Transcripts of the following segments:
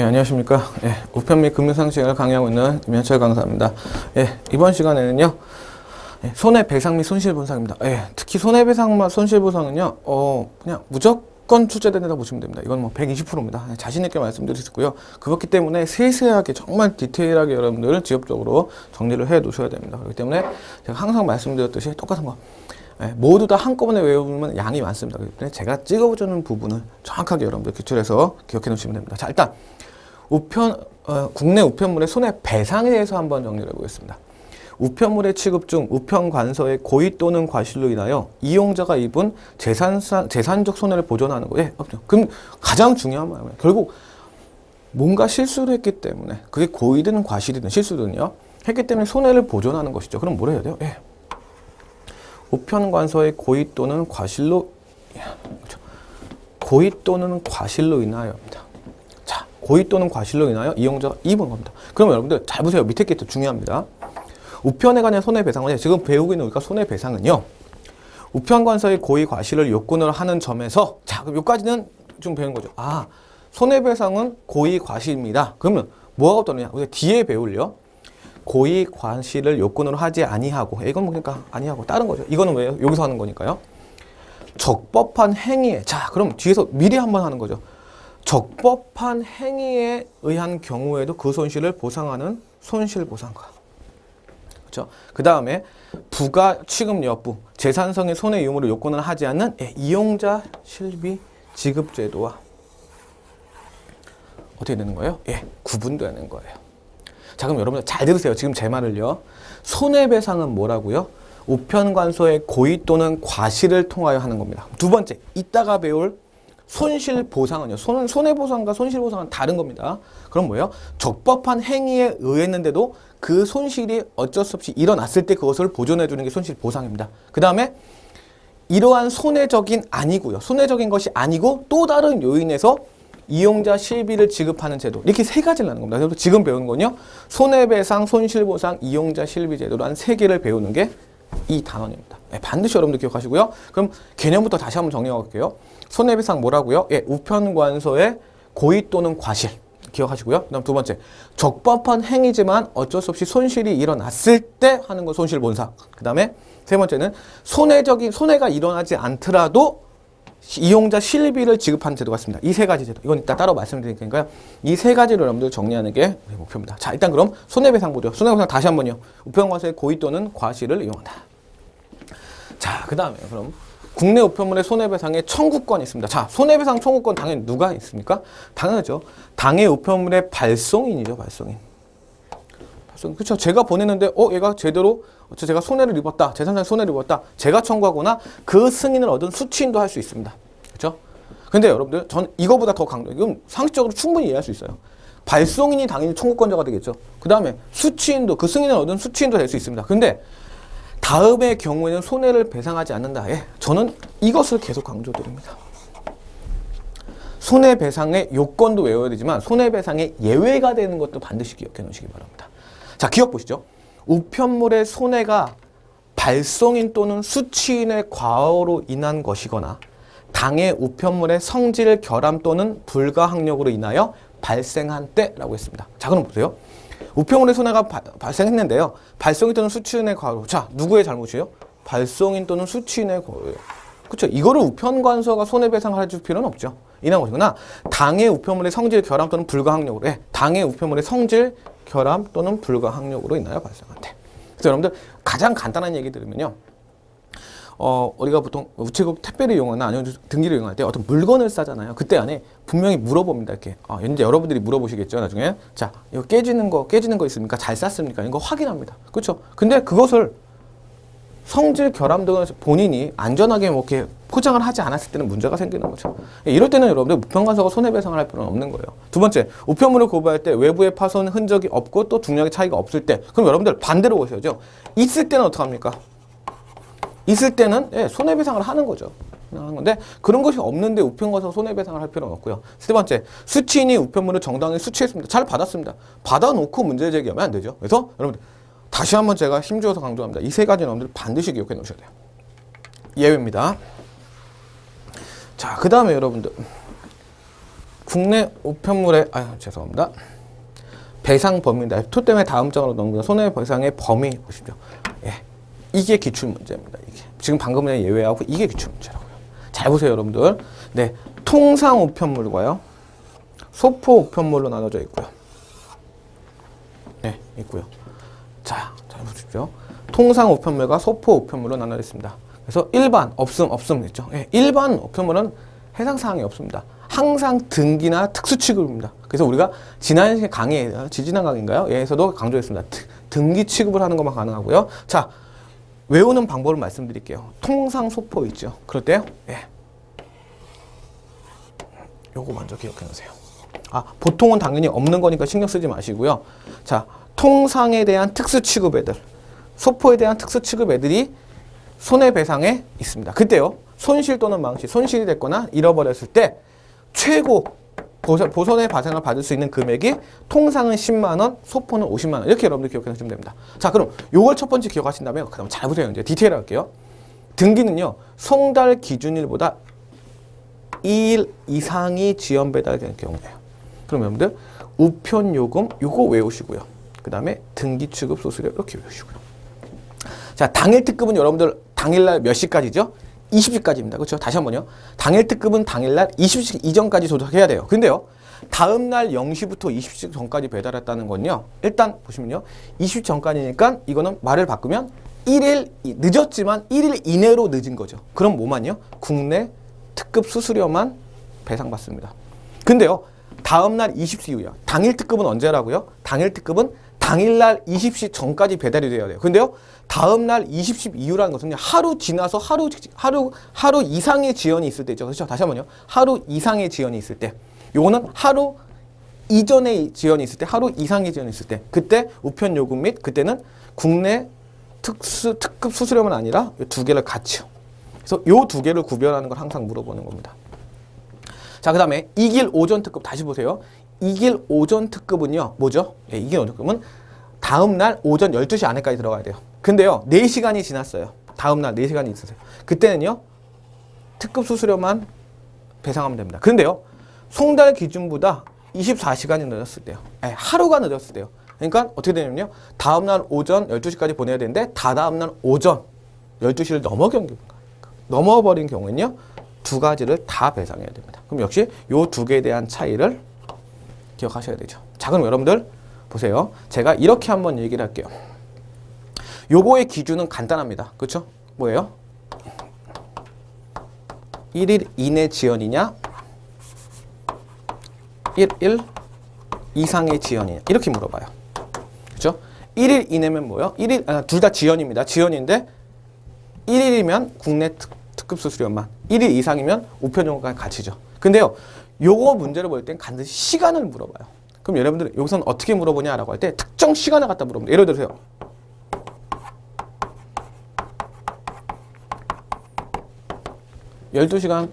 예, 안녕하십니까. 예, 우편 및 금융상식을 강의하고 있는 임현철 강사입니다. 예, 이번 시간에는요, 손해배상 및 손실보상입니다. 예, 특히 손해배상과 손실보상은요, 그냥 무조건 출제된다고 보시면 됩니다. 이건 뭐 120%입니다. 자신있게 말씀드리고요. 그렇기 때문에 세세하게, 정말 디테일하게 여러분들 지엽적으로 정리를 해 두셔야 됩니다. 그렇기 때문에 제가 항상 말씀드렸듯이 똑같은 거. 모두 다 한꺼번에 외우면 양이 많습니다. 그렇기 때문에 제가 찍어주는 부분을 정확하게 여러분들 기출해서 기억해 놓으시면 됩니다. 자, 일단 국내 우편물의 손해배상에 대해서 한번 정리를 해보겠습니다. 우편물의 취급 중 우편관서의 고의 또는 과실로 인하여 이용자가 입은 재산적 손해를 보전하는 거예요. 그럼 가장 중요한 말이에요. 결국 뭔가 실수를 했기 때문에 그게 고의든 과실이든 실수든요. 했기 때문에 손해를 보전하는 것이죠. 그럼 뭘 해야 돼요? 우편관서의 고의 또는 과실로 인하여입니다. 자, 고의 또는 과실로 인하여 이용자가 입은 겁니다. 그럼 여러분들 잘 보세요. 밑에 게 또 중요합니다. 우편에 관한 손해배상은 지금 배우고 있는 우리가 손해배상은요. 우편관서의 고의 과실을 요건을 하는 점에서 자, 그럼 여기까지는 좀 배우는 거죠. 아, 손해배상은 고의 과실입니다. 그러면 뭐가 떠느냐? 우리가 뒤에 배울요. 고의 과실을 요건으로 하지 아니하고, 이건 뭐 그러니까 아니하고 다른 거죠. 이거는 왜요? 여기서 하는 거니까요. 적법한 행위에, 자, 그럼 뒤에서 미리 한번 하는 거죠. 적법한 행위에 의한 경우에도 그 손실을 보상하는 손실보상과. 그렇죠? 그 다음에 부가 취급 여부, 재산성의 손해 유무를 요건을 하지 않는 이용자 실비 지급 제도와 어떻게 되는 거예요? 구분되는 거예요. 자, 그럼 여러분들 잘 들으세요. 지금 제 말을요. 손해배상은 뭐라고요? 우편관서의 고의 또는 과실을 통하여 하는 겁니다. 두 번째, 이따가 배울 손실보상은요. 손해보상과 손실보상은 다른 겁니다. 그럼 뭐예요? 적법한 행위에 의했는데도 그 손실이 어쩔 수 없이 일어났을 때 그것을 보존해 주는 게 손실보상입니다. 그 다음에 이러한 손해적인 것이 아니고 또 다른 요인에서 이용자 실비를 지급하는 제도. 이렇게 세 가지를 하는 겁니다. 그래서 지금 배우는 건요. 손해배상, 손실보상, 이용자 실비 제도라는 세 개를 배우는 게 이 단원입니다. 반드시 여러분들 기억하시고요. 그럼 개념부터 다시 한번 정리해 볼게요. 손해배상 뭐라고요? 우편관서의 고의 또는 과실. 기억하시고요. 그 다음 두 번째, 적법한 행위지만 어쩔 수 없이 손실이 일어났을 때 하는 건 손실보상. 그 다음에 세 번째는 손해가 일어나지 않더라도 이용자 실비를 지급하는 제도가 있습니다. 이 세 가지 제도. 이건 이따 따로 말씀드릴 테니까요. 이 세 가지를 여러분들 정리하는 게 목표입니다. 자, 일단 그럼 손해배상 보죠. 손해배상 다시 한번요. 우편관서의 고의 또는 과실을 이용한다. 자, 그 다음에 그럼 국내 우편물의 손해배상의 청구권이 있습니다. 자, 손해배상 청구권 당연히 누가 있습니까? 당연하죠. 당해 우편물의 발송인이죠. 발송인. 그렇죠. 제가 보냈는데 얘가 제대로 제가 손해를 입었다. 재산상의 손해를 입었다. 제가 청구하거나 그 승인을 얻은 수취인도 할 수 있습니다. 그렇죠? 근데 여러분들 저는 이거보다 더 강조. 이건 상식적으로 충분히 이해할 수 있어요. 발송인이 당연히 청구권자가 되겠죠. 그 다음에 수취인도 그 승인을 얻은 수취인도 될 수 있습니다. 근데 다음의 경우에는 손해를 배상하지 않는다. 저는 이것을 계속 강조드립니다. 손해배상의 요건도 외워야 되지만 손해배상의 예외가 되는 것도 반드시 기억해 놓으시기 바랍니다. 자, 기억 보시죠. 우편물의 손해가 발송인 또는 수취인의 과오로 인한 것이거나 당해 우편물의 성질 결함 또는 불가항력으로 인하여 발생한 때라고 했습니다. 자, 그럼 보세요. 우편물의 손해가 발생했는데요. 발송인 또는 수취인의 과오로. 자, 누구의 잘못이에요? 발송인 또는 수취인의 과오예요. 그렇죠? 이거를 우편관서가 손해배상을 해줄 필요는 없죠. 이런 것이구나. 당해 우편물의 성질 결함 또는 불가항력으로. 당해 우편물의 성질 결함 또는 불가항력으로 인하여 발생한대. 그래서 여러분들 가장 간단한 얘기 들으면요. 우리가 보통 우체국 택배를 이용하거나 아니면 등기를 이용할 때 어떤 물건을 싸잖아요. 그때 안에 분명히 물어봅니다. 이렇게. 이제 여러분들이 물어보시겠죠. 나중에. 자, 이거 깨지는 거 있습니까? 잘 쌌습니까? 이거 확인합니다. 그렇죠? 근데 그것을 성질 결함 등을 본인이 안전하게 뭐 이렇게 포장을 하지 않았을 때는 문제가 생기는 거죠. 이럴 때는 여러분들 우편관서가 손해배상을 할 필요는 없는 거예요. 두 번째, 우편물을 고발할 때 외부에 파손 흔적이 없고 또 중량의 차이가 없을 때, 그럼 여러분들 반대로 보셔야죠. 있을 때는 어떡합니까? 있을 때는 손해배상을 하는 거죠. 하는 건데 그런 것이 없는데 우편관서 손해배상을 할 필요는 없고요. 세 번째, 수취인이 우편물을 정당히 수취했습니다. 잘 받았습니다. 받아놓고 문제 제기하면 안 되죠. 그래서 여러분들 다시 한번 제가 힘주어서 강조합니다. 이 세 가지 여러분들 반드시 기억해 놓으셔야 돼요. 예외입니다. 자, 그 다음에 여러분들 국내 우편물의 죄송합니다. 배상 범위입니다. 토 때문에 다음 장으로 넘깁니다. 손해배상의 범위 보십시오. 예, 이게 기출 문제입니다. 이게 지금 방금 전에 예외하고 이게 기출 문제라고요. 잘 보세요, 여러분들. 네, 통상 우편물과요, 소포 우편물로 나눠져 있고요. 네, 있고요. 자, 잘 보십시오. 통상 우편물과 소포 우편물로 나눠져 있습니다. 그래서 일반 없음 있죠. 예, 일반 우편물은 해당 사항이 없습니다. 항상 등기나 특수 취급입니다. 그래서 우리가 지난 강의, 지지난 강의인가요? 에서도 강조했습니다. 등기 취급을 하는 것만 가능하고요. 자, 외우는 방법을 말씀드릴게요. 통상 소포 있죠. 그럴 때요. 예. 요거 먼저 기억해 놓으세요. 보통은 당연히 없는 거니까 신경 쓰지 마시고요. 자, 통상에 대한 특수 취급 애들, 소포에 대한 특수 취급 애들이 손해배상에 있습니다. 그때요, 손실 또는 망실, 손실이 됐거나 잃어버렸을 때 최고 보손해 배상을 받을 수 있는 금액이 통상은 10만 원, 소포는 50만 원. 이렇게 여러분들 기억해 주시면 됩니다. 자, 그럼 요걸 첫 번째 기억하신 다음에 그다음 잘 보세요. 이제 디테일 할게요. 등기는요, 송달 기준일보다 2일 이상이 지연 배달되는 경우예요. 그럼 여러분들 우편 요금 요거 외우시고요. 그다음에 등기 취급 수수료 이렇게 외우시고요. 자, 당일 특급은 여러분들 당일날 몇 시까지죠? 20시까지입니다. 그렇죠? 다시 한번요. 당일 특급은 당일날 20시 이전까지 도착해야 돼요. 근데요, 다음날 0시부터 20시 전까지 배달했다는 건요, 일단 보시면요, 20시 전까지니까 이거는 말을 바꾸면 1일 늦었지만 1일 이내로 늦은 거죠. 그럼 뭐만요? 국내 특급 수수료만 배상받습니다. 근데요, 다음날 20시 이후야. 당일 특급은 언제라고요? 당일 특급은 당일날 20시 전까지 배달이 돼야 돼요. 근데요, 다음날 20시 이후라는 것은요, 하루 지나서 하루 이상의 지연이 있을 때 있죠. 그렇죠? 다시 한번요. 하루 이상의 지연이 있을 때. 요거는 하루 이전의 지연이 있을 때, 하루 이상의 지연이 있을 때. 그때 우편 요금 및 그때는 국내 특급 수수료만 아니라 이 두 개를 같이요. 그래서 요 두 개를 구별하는 걸 항상 물어보는 겁니다. 자, 그 다음에 이길 오전 특급 다시 보세요. 이길 오전 특급은요, 뭐죠? 예, 이길 오전 특급은 다음날 오전 12시 안에까지 들어가야 돼요. 근데요, 4시간이 지났어요. 다음날 4시간이 있으세요. 그때는요, 특급 수수료만 배상하면 됩니다. 근데요, 송달 기준보다 24시간이 늦었을 때요. 하루가 늦었을 때요. 그러니까 어떻게 되냐면요, 다음날 오전 12시까지 보내야 되는데 다다음날 오전 12시를 넘어버린 경우에는요, 두 가지를 다 배상해야 됩니다. 그럼 역시 요 두 개에 대한 차이를 기억하셔야 되죠. 자, 그럼 여러분들 보세요. 제가 이렇게 한번 얘기를 할게요. 요거의 기준은 간단합니다. 그렇죠? 뭐예요? 1일 이내 지연이냐 1일 이상의 지연이냐 이렇게 물어봐요. 그렇죠? 1일 이내면 뭐예요? 둘 다 지연입니다. 지연인데 1일이면 국내 특급 수수료만, 1일 이상이면 우편요금까지 같이죠. 근데요, 요거 문제를 볼 땐 반드시 시간을 물어봐요. 그럼 여러분들 여기서는 어떻게 물어보냐라고 할 때 특정 시간을 갖다 물어봅니다. 예를 들어서 12시간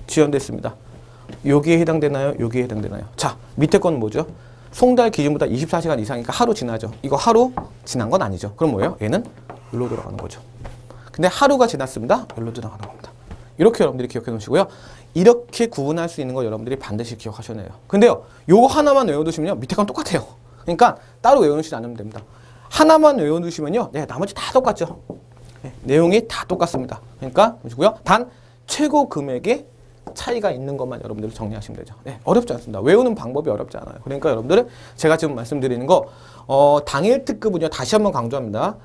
지연됐습니다. 여기에 해당되나요? 여기에 해당되나요? 자, 밑에 건 뭐죠? 송달 기준보다 24시간 이상이니까 하루 지나죠. 이거 하루 지난 건 아니죠. 그럼 뭐예요? 얘는 여기로 들어가는 거죠. 근데 하루가 지났습니다. 여기로 들어가는 겁니다. 이렇게 여러분들이 기억해 놓으시고요. 이렇게 구분할 수 있는 거 여러분들이 반드시 기억하셔야 해요. 근데요, 요거 하나만 외워두시면요, 밑에 건 똑같아요. 그러니까 따로 외워놓으시지 않으면 됩니다. 하나만 외워두시면요, 네, 나머지 다 똑같죠. 네, 내용이 다 똑같습니다. 그러니까 보시고요. 단 최고 금액의 차이가 있는 것만 여러분들이 정리하시면 되죠. 네, 어렵지 않습니다. 외우는 방법이 어렵지 않아요. 그러니까 여러분들은 제가 지금 말씀드리는 거 당일 특급은요, 다시 한번 강조합니다.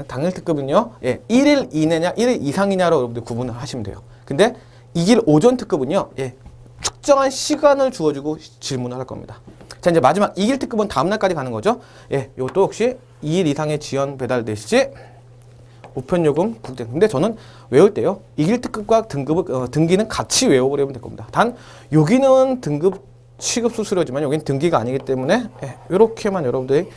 당일 특급은요, 예, 1일 이내냐 1일 이상이냐로 여러분들 구분을 하시면 돼요. 근데 이길 오전 특급은요, 예, 특정한 시간을 주어주고 질문을 할 겁니다. 자, 이제 마지막 이길 특급은 다음날까지 가는 거죠. 예, 이것도 혹시 2일 이상의 지연 배달되시지 우편요금 국대. 근데 저는 외울 때요, 이길 특급과 등기는 같이 외워버리면 될 겁니다. 단 여기는 등급 취급 수수료지만 여기는 등기가 아니기 때문에 예, 이렇게만 여러분들이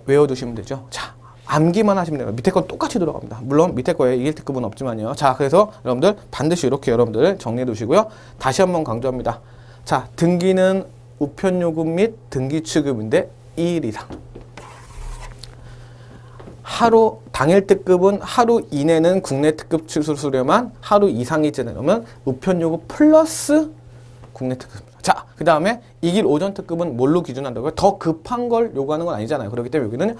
외워두시면 되죠. 자, 암기만 하시면 돼요. 밑에 건 똑같이 들어갑니다. 물론 밑에 거에 이길 특급은 없지만요. 자, 그래서 여러분들 반드시 이렇게 여러분들 정리해 두시고요. 다시 한번 강조합니다. 자, 등기는 우편요금 및 등기 취급인데 2일 이상. 당일 특급은 하루 이내는 국내 특급 수수료만, 하루 이상이 지나면 우편요금 플러스 국내 특급. 자, 그 다음에 이 길 오전 특급은 뭘로 기준한다고요? 더 급한 걸 요구하는 건 아니잖아요. 그렇기 때문에 여기는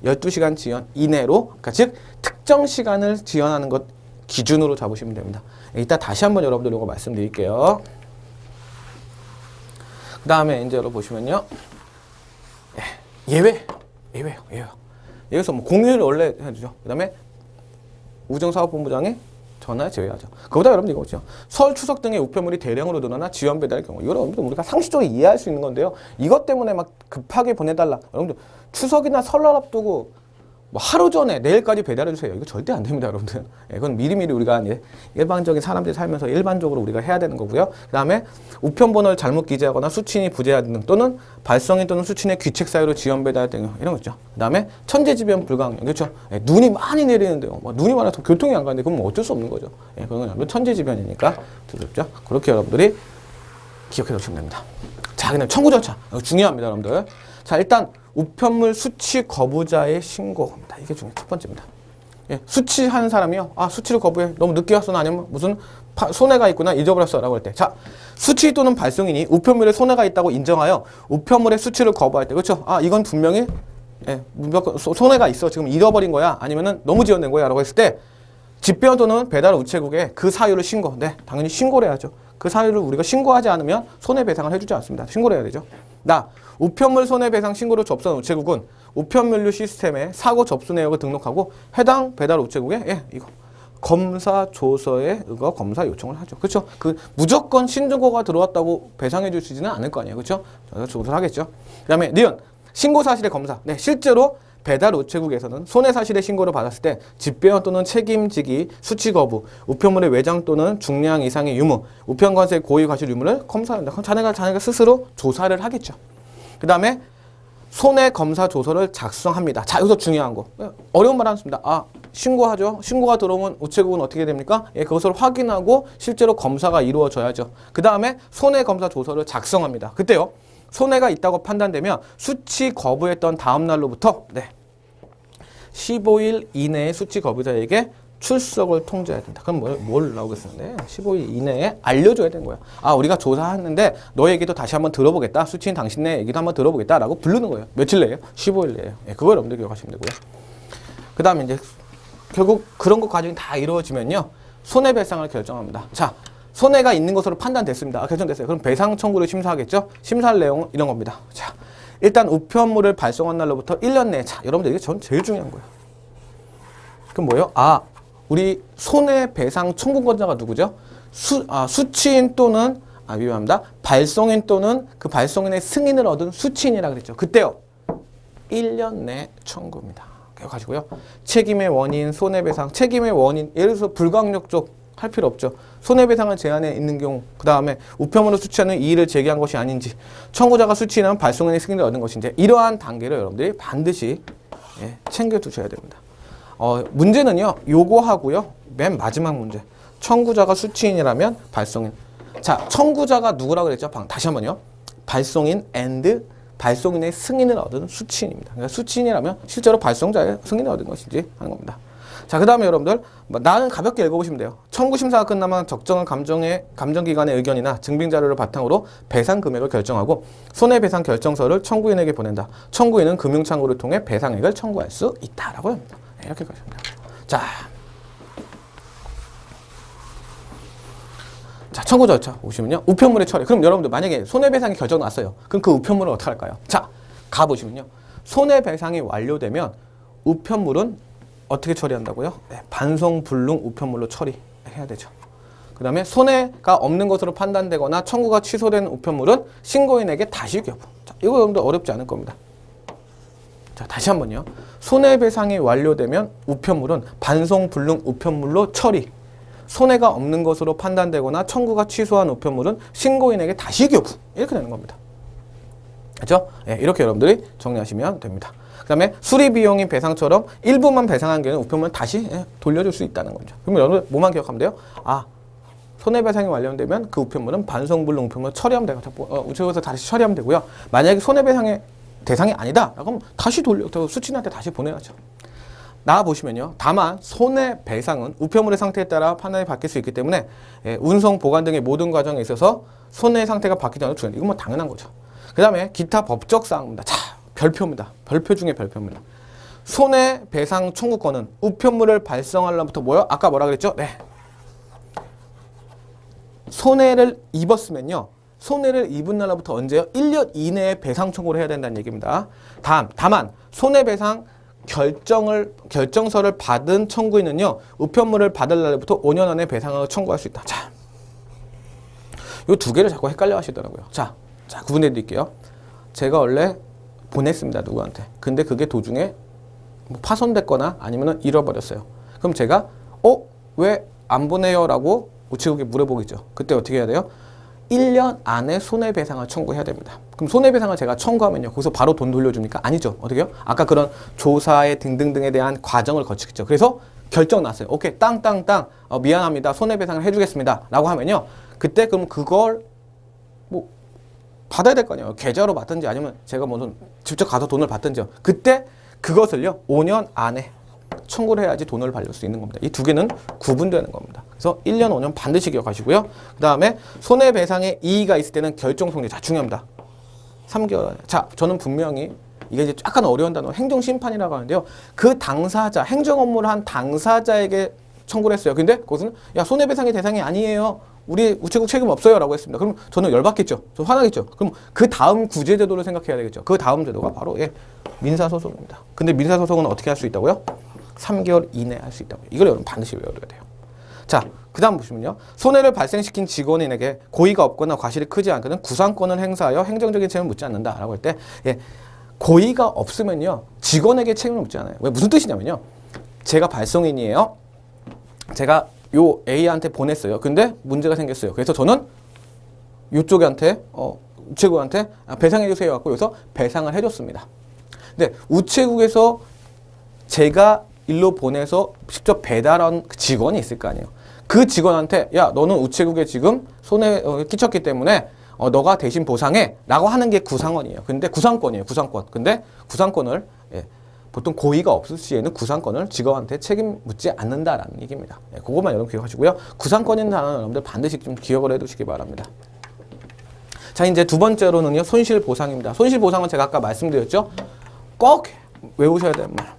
12시간 지연 이내로, 그러니까 즉 특정 시간을 지연하는 것 기준으로 잡으시면 됩니다. 이따 다시 한번 여러분들 이거 말씀드릴게요. 그 다음에 이제 여러분 보시면요. 예외요. 여기서 뭐 공휴일 원래 해주죠. 그 다음에 우정사업본부장이 전화에 제외하죠. 그보다 여러분들 이거죠. 설, 추석 등의 우편물이 대량으로 늘어나 지연 배달의 경우. 이거 여러분들 우리가 상식적으로 이해할 수 있는 건데요. 이것 때문에 막 급하게 보내달라. 여러분들 추석이나 설날 앞두고 뭐 하루 전에 내일까지 배달해 주세요. 이거 절대 안 됩니다, 여러분들. 그건 미리미리 우리가 일반적인 사람들이 살면서 일반적으로 우리가 해야 되는 거고요. 그 다음에 우편번호를 잘못 기재하거나 수취인이 부재하는 등 또는 발송인 또는 수취인의 귀책 사유로 지연 배달 등 이런 거 있죠. 그 다음에 천재지변 불가항력. 그렇죠. 눈이 많이 내리는데요. 눈이 많아서 교통이 안 가는데 그건 뭐 어쩔 수 없는 거죠. 그건 여러분 천재지변이니까 두렵죠. 그렇게 여러분들이 기억해 두시면 됩니다. 자, 그다음 청구 절차. 중요합니다, 여러분들. 자, 일단 우편물 수취 거부자의 신고입니다. 이게 첫 번째입니다. 수취하는 사람이요. 아, 수취를 거부해. 너무 늦게 왔어. 아니면 무슨 손해가 있구나. 잊어버렸어. 라고 할 때. 자, 수취 또는 발송인이 우편물에 손해가 있다고 인정하여 우편물의 수취를 거부할 때. 그렇죠. 아, 이건 분명히 손해가 있어. 지금 잃어버린 거야. 아니면은 너무 지연된 거야. 라고 했을 때 집배원 또는 배달 우체국에 그 사유를 신고. 네, 당연히 신고를 해야죠. 그 사유를 우리가 신고하지 않으면 손해배상을 해주지 않습니다. 신고를 해야 되죠. 우편물 손해배상 신고를 접수한 우체국은 우편물류 시스템에 사고 접수 내역을 등록하고 해당 배달 우체국에 이거 검사 조서에 의거 검사 요청을 하죠. 그렇죠? 그 무조건 신증거가 들어왔다고 배상해 주시지는 않을 거 아니에요. 그렇죠? 조사를 하겠죠. 그다음에 니은 신고 사실의 검사. 네, 실제로 배달 우체국에서는 손해 사실의 신고를 받았을 때 집배원 또는 책임지기 수취 거부, 우편물의 외장 또는 중량 이상의 유무, 우편관세의 고의 과실 유무를 검사한다. 그럼 자네가 스스로 조사를 하겠죠. 그 다음에 손해 검사 조서를 작성합니다. 자, 여기서 중요한 거. 어려운 말 않습니다. 아, 신고하죠. 신고가 들어오면 우체국은 어떻게 됩니까? 그것을 확인하고 실제로 검사가 이루어져야죠. 그 다음에 손해 검사 조서를 작성합니다. 그때요. 손해가 있다고 판단되면 수취 거부했던 다음 날로부터 15일 이내에 수취 거부자에게 출석을 통지해야 된다. 그럼 뭘 나오겠는데 15일 이내에 알려줘야 되는 거야. 아, 우리가 조사했는데 너 얘기도 다시 한번 들어보겠다. 수취인 당신네 얘기도 한번 들어보겠다라고 부르는 거예요. 며칠 내에요? 15일 내에요. 그거 여러분들 기억하시면 되고요. 그 다음에 이제 결국 그런 것 과정이 다 이루어지면요. 손해배상을 결정합니다. 자, 손해가 있는 것으로 판단됐습니다. 결정됐어요. 그럼 배상 청구를 심사하겠죠? 심사할 내용은 이런 겁니다. 자, 일단 우편물을 발송한 날로부터 1년 내에. 자, 여러분들 이게 전 제일 중요한 거예요. 그럼 뭐예요? 아, 우리 손해배상 청구권자가 누구죠? 수취인 또는 미안합니다. 발송인 또는 그 발송인의 승인을 얻은 수취인이라 그랬죠. 그때요. 1년 내 청구입니다. 가지고요. 책임의 원인, 손해배상, 책임의 원인, 예를 들어서 불가항력적 할 필요 없죠. 손해배상을 제한해 있는 경우, 그 다음에 우편물을 수취하는 이의를 제기한 것이 아닌지, 청구자가 수취인하면 발송인의 승인을 얻은 것인지, 이러한 단계를 여러분들이 반드시 챙겨두셔야 됩니다. 문제는요, 요거 하고요, 맨 마지막 문제. 청구자가 수취인이라면 발송인. 자, 청구자가 누구라고 그랬죠? 다시 한번요. 발송인 and 발송인의 승인을 얻은 수취인입니다. 그러니까 수취인이라면 실제로 발송자의 승인을 얻은 것인지 하는 겁니다. 자, 그 다음에 여러분들, 나는 가볍게 읽어보시면 돼요. 청구 심사가 끝나면 적정한 감정기관의 의견이나 증빙자료를 바탕으로 배상 금액을 결정하고 손해배상 결정서를 청구인에게 보낸다. 청구인은 금융창구를 통해 배상액을 청구할 수 있다라고 합니다. 이렇게 가시면 돼요. 자, 청구 절차 보시면요. 우편물의 처리. 그럼 여러분들 만약에 손해배상이 결정 났어요. 그럼 그 우편물은 어떻게 할까요? 자, 가보시면요. 손해배상이 완료되면 우편물은 어떻게 처리한다고요? 반송 불능 우편물로 처리해야 되죠. 그 다음에 손해가 없는 것으로 판단되거나 청구가 취소된 우편물은 신고인에게 다시 교부. 자, 이거 여러분들 어렵지 않을 겁니다. 자, 다시 한번요. 손해배상이 완료되면 우편물은 반송 불능 우편물로 처리. 손해가 없는 것으로 판단되거나 청구가 취소한 우편물은 신고인에게 다시 교부. 이렇게 되는 겁니다. 그렇죠? 이렇게 여러분들이 정리하시면 됩니다. 그 다음에 수리비용인 배상처럼 일부만 배상한 경우는 우편물은 다시 돌려줄 수 있다는 거죠. 그러면 여러분 뭐만 기억하면 돼요? 아, 손해배상이 완료되면 그 우편물은 반송불능 우편물을 처리하면 되고 우체국에서 다시 처리하면 되고요. 만약에 손해배상의 대상이 아니다. 그럼 다시 수취인한테 다시 보내야죠. 나와 보시면요. 다만 손해배상은 우편물의 상태에 따라 판단이 바뀔 수 있기 때문에 운송, 보관 등의 모든 과정에 있어서 손해 상태가 바뀌지 않아도 이건 뭐 당연한 거죠. 그 다음에 기타 법적 사항입니다. 자, 별표입니다. 별표 중에 별표입니다. 손해배상 청구권은 우편물을 발송할 날부터 뭐요? 아까 뭐라 그랬죠? 네. 손해를 입었으면요. 손해를 입은 날부터 언제요? 1년 이내에 배상 청구를 해야 된다는 얘기입니다. 다만 손해배상 결정서를 받은 청구인은요. 우편물을 받을 날부터 5년 안에 배상을 청구할 수 있다. 자, 이 두 개를 자꾸 헷갈려 하시더라고요. 자, 구분해 드릴게요. 제가 원래 보냈습니다. 누구한테. 근데 그게 도중에 뭐 파손됐거나 아니면 잃어버렸어요. 그럼 제가 왜 안 보내요? 라고 우체국에 물어보겠죠. 그때 어떻게 해야 돼요? 1년 안에 손해배상을 청구해야 됩니다. 그럼 손해배상을 제가 청구하면요. 거기서 바로 돈 돌려줍니까? 아니죠. 어떻게요? 아까 그런 조사에 등등등에 대한 과정을 거치겠죠. 그래서 결정 났어요. 오케이, 땅. 미안합니다. 손해배상을 해주겠습니다. 라고 하면요. 그때 그럼 그걸 뭐 받아야 될 거 아니에요. 계좌로 받든지 아니면 제가 무슨 직접 가서 돈을 받든지요. 그때 그것을요. 5년 안에 청구를 해야지 돈을 받을 수 있는 겁니다. 이 두 개는 구분되는 겁니다. 그래서 1년, 5년 반드시 기억하시고요. 그 다음에 손해배상에 이의가 있을 때는 결정송지. 자, 중요합니다. 3개월 안에. 자, 저는 분명히 이게 이제 약간 어려운 단어 행정심판이라고 하는데요. 그 당사자, 행정 업무를 한 당사자에게 청구를 했어요. 근데 그것은 야, 손해배상의 대상이 아니에요. 우리 우체국 책임 없어요. 라고 했습니다. 그럼 저는 열받겠죠. 저 화나겠죠. 그럼 그 다음 구제제도를 생각해야 되겠죠. 그 다음 제도가 바로 민사소송입니다. 근데 민사소송은 어떻게 할 수 있다고요? 3개월 이내에 할 수 있다고요. 이걸 여러분 반드시 외워둬야 돼요. 자, 그 다음 보시면요. 손해를 발생시킨 직원인에게 고의가 없거나 과실이 크지 않거든 구상권을 행사하여 행정적인 책임을 묻지 않는다. 라고 할 때 고의가 없으면요. 직원에게 책임을 묻지 않아요. 왜 무슨 뜻이냐면요. 제가 발송인이에요. 제가 요 A한테 보냈어요. 근데 문제가 생겼어요. 그래서 저는 요쪽한테 우체국한테 배상해 주세요 갖고 여기서 배상을 해줬습니다. 근데 우체국에서 제가 일로 보내서 직접 배달한 직원이 있을 거 아니에요. 그 직원한테 야, 너는 우체국에 지금 손해 끼쳤기 때문에 너가 대신 보상해 라고 하는 게 구상원이에요. 근데 구상권이에요. 구상권. 근데 구상권을 보통 고의가 없을 시에는 구상권을 직원한테 책임 묻지 않는다라는 얘기입니다. 그것만 여러분 기억하시고요. 구상권인 단어는 여러분들 반드시 좀 기억을 해두시기 바랍니다. 자, 이제 두 번째로는요. 손실보상입니다. 손실보상은 제가 아까 말씀드렸죠. 꼭 외우셔야 되는 말.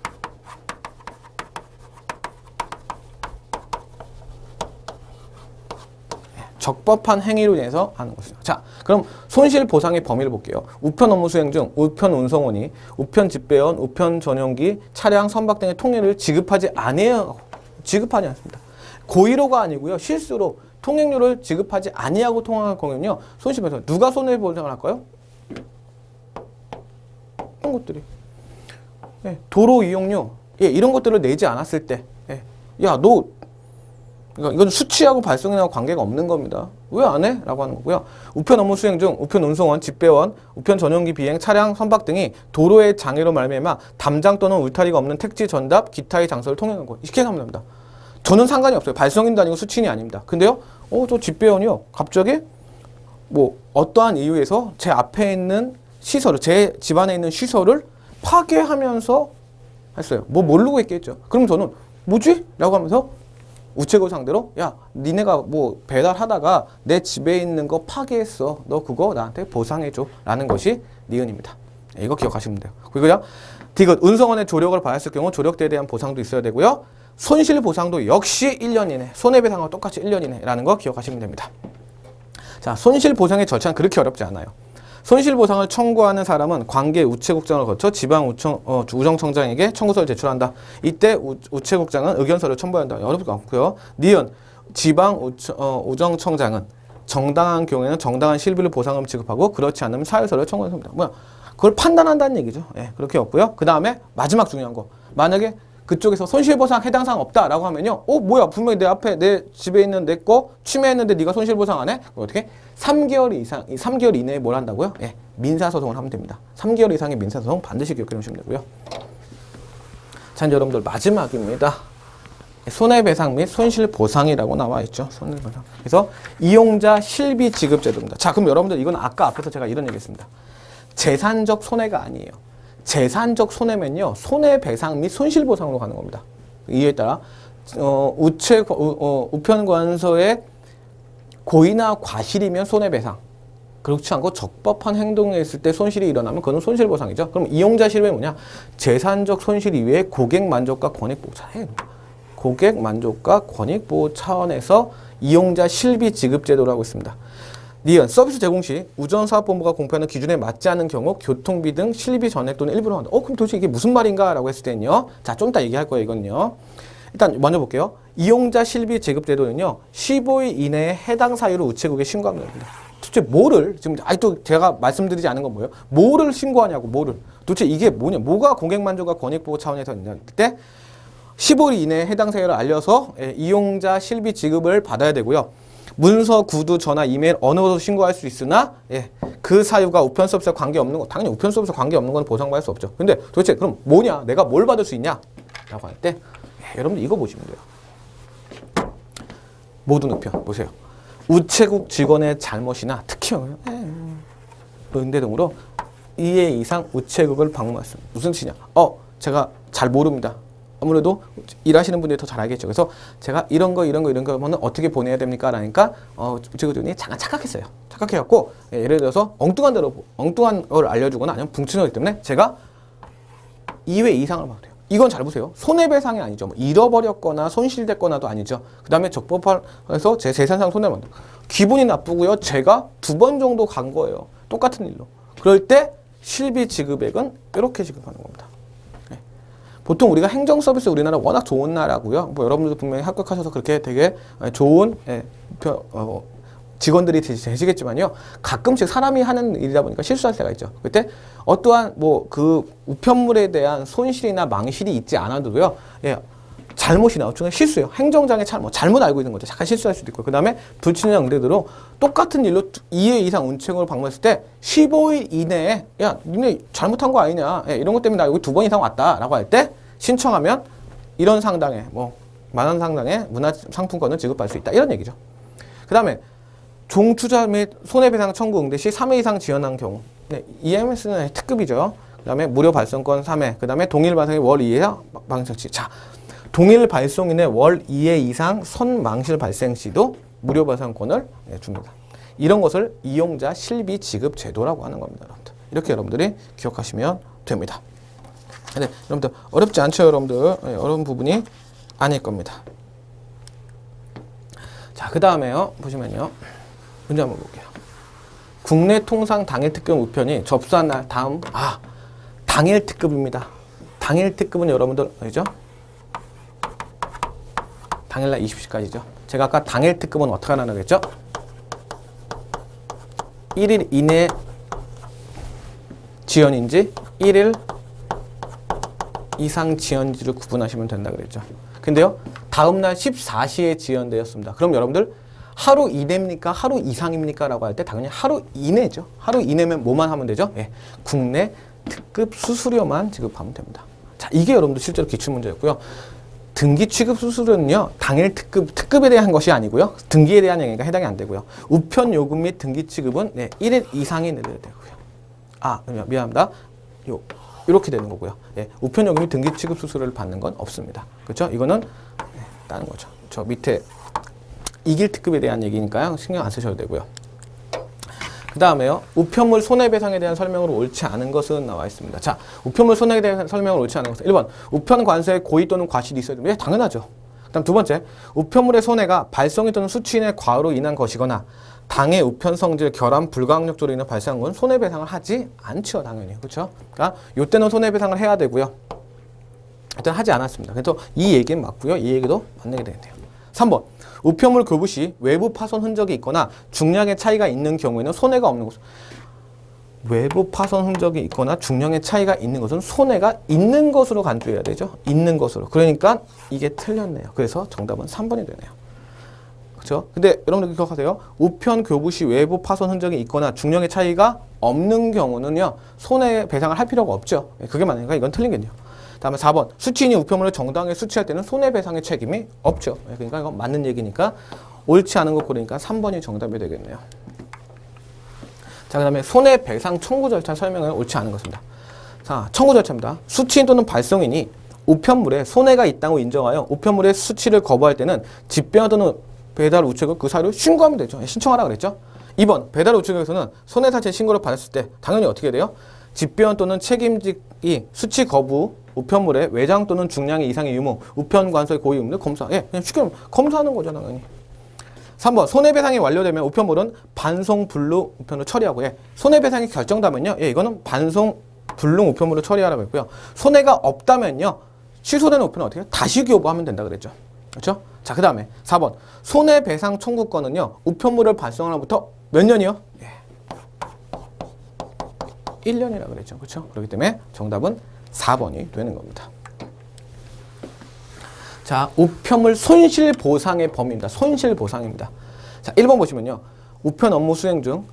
적법한 행위로 인해서 하는 것이죠. 자, 그럼 손실보상의 범위를 볼게요. 우편 업무 수행 중 우편 운송원이 우편 집배원, 우편 전용기, 차량, 선박 등의 통행료를 지급하지 않습니다. 고의로가 아니고요. 실수로 통행료를 지급하지 아니하고 통행할 경우는요. 손실보상. 누가 손해보상을 할까요? 이런 것들이. 도로 이용료. 이런 것들을 내지 않았을 때. 야, 너 그러니까 이건 수치하고 발송이하고 관계가 없는 겁니다. 왜 안 해? 라고 하는 거고요. 우편 업무 수행 중 우편 운송원, 집배원, 우편 전용기 비행, 차량, 선박 등이 도로의 장애로 말미암아 담장 또는 울타리가 없는 택지, 전답, 기타의 장소를 통행한 것. 이렇게 하면 됩니다. 저는 상관이 없어요. 발송인도 아니고 수치인이 아닙니다. 근데요, 저 집배원이요. 갑자기 뭐 어떠한 이유에서 제 앞에 있는 시설을, 제 집안에 있는 시설을 파괴하면서 했어요. 뭐 모르고 있겠죠. 그럼 저는 뭐지? 라고 하면서 우체국 상대로 야, 니네가 뭐 배달하다가 내 집에 있는 거 파괴했어. 너 그거 나한테 보상해줘. 라는 것이 니은입니다. 이거 기억하시면 돼요. 그리고요. 디귿, 운송원의 조력을 받았을 경우 조력대에 대한 보상도 있어야 되고요. 손실보상도 역시 1년 이내, 손해배상과 똑같이 1년 이내라는 거 기억하시면 됩니다. 자, 손실보상의 절차는 그렇게 어렵지 않아요. 손실보상을 청구하는 사람은 관계 우체국장을 거쳐 지방우정청장에게 청구서를 제출한다. 이때 우체국장은 의견서를 첨부한다. 어렵지 않고요. 니은, 지방우정청장은 정당한 경우에는 정당한 실비를 보상금 지급하고 그렇지 않으면 사유서를 청구합니다. 그걸 판단한다는 얘기죠. 그렇게 없고요. 그 다음에 마지막 중요한 거. 만약에 그쪽에서 손실보상 해당 사항 없다라고 하면요. 뭐야, 분명히 내 앞에 내 집에 있는 내 거 침해했는데 네가 손실보상 안 해? 어떻게? 3개월 이내에 뭘 한다고요? 민사소송을 하면 됩니다. 3개월 이상의 민사소송 반드시 기억해 놓으시면 되고요. 자, 이제 여러분들 마지막입니다. 손해배상 및 손실보상이라고 나와 있죠. 손해배상. 그래서 이용자 실비 지급 제도입니다. 자, 그럼 여러분들 이건 아까 앞에서 제가 이런 얘기했습니다. 재산적 손해가 아니에요. 재산적 손해면요, 손해배상 및 손실보상으로 가는 겁니다. 이에 따라 우편관서의 고의나 과실이면 손해배상, 그렇지 않고 적법한 행동에 있을 때 손실이 일어나면 그건 손실보상이죠. 그럼 이용자 실험이 뭐냐? 재산적 손실 이외에 고객 만족과 권익보호 차원, 고객 만족과 권익보호 차원에서 이용자 실비 지급 제도를 하고 있습니다. 니은 서비스 제공 시 우전사업본부가 공표하는 기준에 맞지 않는 경우 교통비 등 실비 전액 또는 일부를 한다. 그럼 도대체 이게 무슨 말인가? 라고 했을 때는요. 자, 좀 이따 얘기할 거예요, 이건요. 일단 먼저 볼게요. 이용자 실비 지급 제도는요, 15일 이내에 해당 사유를 우체국에 신고하면 됩니다. 도대체 뭐를, 지금 아직도 제가 말씀드리지 않은 건 뭐예요? 뭐를 신고하냐고, 뭐를. 도대체 이게 뭐냐? 뭐가 고객만족과 권익보호 차원에서 있냐? 그때 15일 이내에 해당 사유를 알려서 이용자 실비 지급을 받아야 되고요. 문서, 구두, 전화, 이메일 어느 것도 신고할 수 있으나 그 사유가 우편 서비스와 관계없는 거, 당연히 우편 서비스와 관계없는 건 보상받을 수 없죠. 근데 도대체 그럼 뭐냐? 내가 뭘 받을 수 있냐? 라고 할 때 여러분들 이거 보시면 돼요. 모든 우편 보세요. 우체국 직원의 잘못이나 특히 응대 등으로 2회 이상 우체국을 방문했습니다. 무슨 뜻이냐? 제가 잘 모릅니다. 아무래도 일하시는 분들이 더 잘 알겠죠. 그래서 제가 이런 거는 어떻게 보내야 됩니까? 라니까 우체국직원이 잠깐 착각했어요. 착각해갖고 예를 들어서 엉뚱한 걸 알려주거나 아니면 붕치노기 때문에 제가 2회 이상을 봐도 돼요. 이건 잘 보세요. 손해배상이 아니죠. 뭐 잃어버렸거나 손실됐거나도 아니죠. 그 다음에 적법해서 제 재산상 손해를 만든. 기분이 나쁘고요. 제가 2번 정도 간 거예요. 똑같은 일로. 그럴 때 실비 지급액은 이렇게 지급하는 겁니다. 보통 우리가 행정서비스 우리나라 워낙 좋은 나라고요. 뭐 여러분들도 분명히 합격하셔서 그렇게 되게 좋은 직원들이 되시겠지만요. 가끔씩 사람이 하는 일이다 보니까 실수할 때가 있죠. 그때 어떠한 뭐 그 우편물에 대한 손실이나 망실이 있지 않아도요. 잘못이나 어쩌면 실수예요. 행정장애 잘못 알고 있는 거죠. 잠깐 실수할 수도 있고. 그 다음에 불친절 응대대로 똑같은 일로 2회 이상 운책을 방문했을 때 15일 이내에 야 니네 잘못한 거 아니냐. 이런 것 때문에 나 여기 2번 이상 왔다라고 할 때 신청하면 이런 상당의 뭐 10,000원 상당의 문화상품권을 지급받을 수 있다. 이런 얘기죠. 그 다음에 종투자 및 손해배상 청구 응대 시 3회 이상 지연한 경우 EMS는 특급이죠. 그 다음에 무료 발송권 3회 그 다음에 동일 발송이 월 2회 방송치. 자, 동일 발송 이내 월 2회 이상 손망실 발생 시도 무료 발송권을 줍니다. 이런 것을 이용자 실비 지급 제도라고 하는 겁니다. 여러분들. 이렇게 여러분들이 기억하시면 됩니다. 네, 여러분들 어렵지 않죠, 여러분들. 어려운 부분이 아닐 겁니다. 자, 그 다음에요. 보시면요. 문제 한번 볼게요. 국내 통상 당일 특급 우편이 접수한 날 다음 당일 특급입니다. 당일 특급은 여러분들 알죠? 당일날 20시까지죠. 제가 아까 당일 특급은 어떻게 하나 그랬죠? 1일 이내 지연인지 1일 이상 지연지를 구분하시면 된다 그랬죠. 근데요, 다음날 14시에 지연되었습니다. 그럼 여러분들 하루 이내입니까? 하루 이상입니까? 라고 할 때 당연히 하루 이내죠. 하루 이내면 뭐만 하면 되죠? 국내 특급 수수료만 지급하면 됩니다. 자, 이게 여러분들 실제로 기출문제였고요. 등기 취급 수수료는요, 당일 특급에 대한 것이 아니고요. 등기에 대한 얘기가 해당이 안 되고요. 우편 요금 및 등기 취급은 1일 이상이 내려야 되고요. 미안합니다. 이렇게 되는 거고요. 우편 요금 및 등기 취급 수수료를 받는 건 없습니다. 그렇죠? 이거는 다른 거죠. 저 밑에 이길 특급에 대한 얘기니까요. 신경 안 쓰셔도 되고요. 그 다음에요. 우편물 손해배상에 대한 설명으로 옳지 않은 것은 나와 있습니다. 자, 우편물 손해에 대한 설명으로 옳지 않은 것은 1번, 우편 관세에 고의 또는 과실이 있어야 됩니다. 당연하죠. 그 다음 두 번째, 우편물의 손해가 발송이 또는 수취인의 과오로 인한 것이거나 당해 우편 성질 결함 불가항력조로 인해 발생한 건 손해배상을 하지 않죠. 당연히. 그렇죠? 그러니까 이때는 손해배상을 해야 되고요. 일단 하지 않았습니다. 그래서 이 얘기는 맞고요. 이 얘기도 맞는 게 되는데요. 3번, 우편물 교부 시 외부 파손 흔적이 있거나 중량의 차이가 있는 경우에는 손해가 없는 것은, 외부 파손 흔적이 있거나 중량의 차이가 있는 것은 손해가 있는 것으로 간주해야 되죠. 있는 것으로. 그러니까 이게 틀렸네요. 그래서 정답은 3번이 되네요. 그렇죠? 근데 여러분들 기억하세요. 우편 교부 시 외부 파손 흔적이 있거나 중량의 차이가 없는 경우는요, 손해배상을 할 필요가 없죠. 그게 맞으니까 이건 틀린겠네요. 다음에 4번, 수취인이 우편물을 정당하게 수취할 때는 손해배상의 책임이 없죠. 그러니까 이건 맞는 얘기니까 옳지 않은 거 고르니까 3번이 정답이 되겠네요. 자, 그 다음에 손해배상 청구 절차 설명은 옳지 않은 것입니다. 자, 청구 절차입니다. 수취인 또는 발송인이 우편물에 손해가 있다고 인정하여 우편물의 수취를 거부할 때는 집배원 또는 배달 우체국 그 사유를 신고하면 되죠. 신청하라 그랬죠. 2번 배달 우체국에서는 손해사실 신고를 받았을 때 당연히 어떻게 돼요? 집배원 또는 책임직이 수취 거부 우편물의 외장 또는 중량의 이상의 유무 우편 관소의 고의 의무를 검사. 예, 그냥 쉽게 검사하는 거죠, 당연히. 3번 손해배상이 완료되면 우편물은 반송 불능 우편으로 처리하고 예, 손해배상이 결정되면요. 예, 이거는 반송 불능 우편물을 처리하라고 했고요. 손해가 없다면요. 취소되는 우편은 어떻게 해요? 다시 교부하면 된다 그랬죠. 그렇죠? 자, 그 다음에 4번 손해배상 청구권은요. 우편물을 발송한 날부터 몇 년이요? 예. 1년이라고 그랬죠. 그렇죠? 그렇기 때문에 정답은 4번이 되는 겁니다. 자, 우편물 손실보상의 범위입니다. 손실보상입니다. 자, 1번 보시면요. 우편 업무 수행 중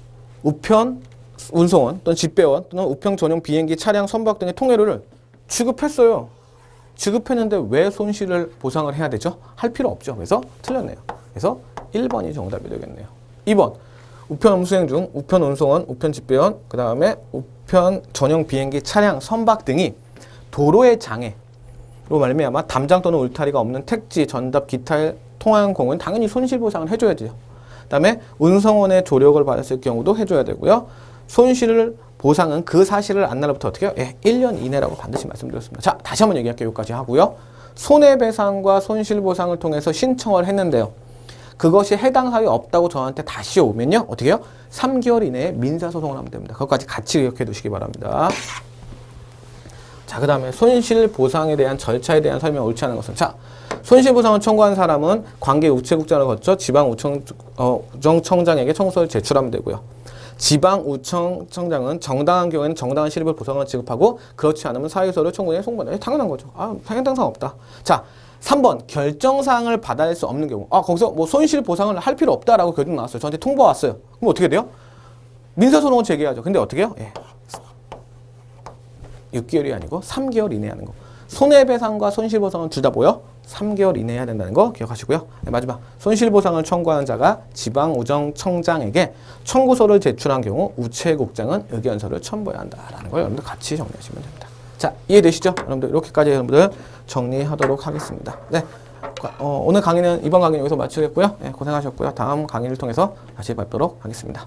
우편 운송원 또는 집배원 또는 우편 전용 비행기 차량 선박 등의 통해료를 지급했어요. 지급했는데 왜 손실을 보상을 해야 되죠? 할 필요 없죠. 그래서 틀렸네요. 그래서 1번이 정답이 되겠네요. 2번 우편 업무 수행 중 우편 운송원, 우편 집배원, 그 다음에 우편 전용 비행기 차량 선박 등이 도로의 장애로 말미암아 담장 또는 울타리가 없는 택지, 전답, 기타의 통화한 공은 당연히 손실보상을 해줘야죠. 그 다음에 운송원의 조력을 받았을 경우도 해줘야 되고요. 손실을 보상은 그 사실을 안 날로부터 어떻게 해요? 예, 1년 이내라고 반드시 말씀드렸습니다. 자, 다시 한번 얘기할게요. 여기까지 하고요. 손해배상과 손실보상을 통해서 신청을 했는데요. 그것이 해당 사유 없다고 저한테 다시 오면요. 어떻게 해요? 3개월 이내에 민사소송을 하면 됩니다. 그것까지 같이 기억해 두시기 바랍니다. 자, 그 다음에 손실보상에 대한 절차에 대한 설명 옳지 않은 것은 자, 손실보상을 청구한 사람은 관계 우체국장을 거쳐 지방우정청장에게 청구서를 제출하면 되고요. 지방우청청장은 정당한 경우에는 정당한 실입을 보상을 지급하고 그렇지 않으면 사유서를 청구해 송부한다. 당연한 거죠. 아, 해당사항 없다. 자, 3번 결정사항을 받아낼 수 없는 경우. 아, 거기서 뭐 손실보상을 할 필요 없다라고 결정 나왔어요. 저한테 통보 왔어요. 그럼 어떻게 돼요? 민사소송을 제기하죠. 근데 어떻게 해요? 예. 6개월이 아니고 3개월 이내에 하는 거. 손해배상과 손실보상은 둘 다 뭐요? 3개월 이내에 해야 된다는 거 기억하시고요. 네, 마지막 손실보상을 청구하는 자가 지방우정청장에게 청구서를 제출한 경우 우체국장은 의견서를 첨부해야 한다라는 걸 여러분들 같이 정리하시면 됩니다. 자, 이해되시죠? 여러분들 이렇게까지 여러분들 정리하도록 하겠습니다. 네, 오늘 강의는 이번 강의는 여기서 마치겠고요. 네, 고생하셨고요. 다음 강의를 통해서 다시 뵙도록 하겠습니다.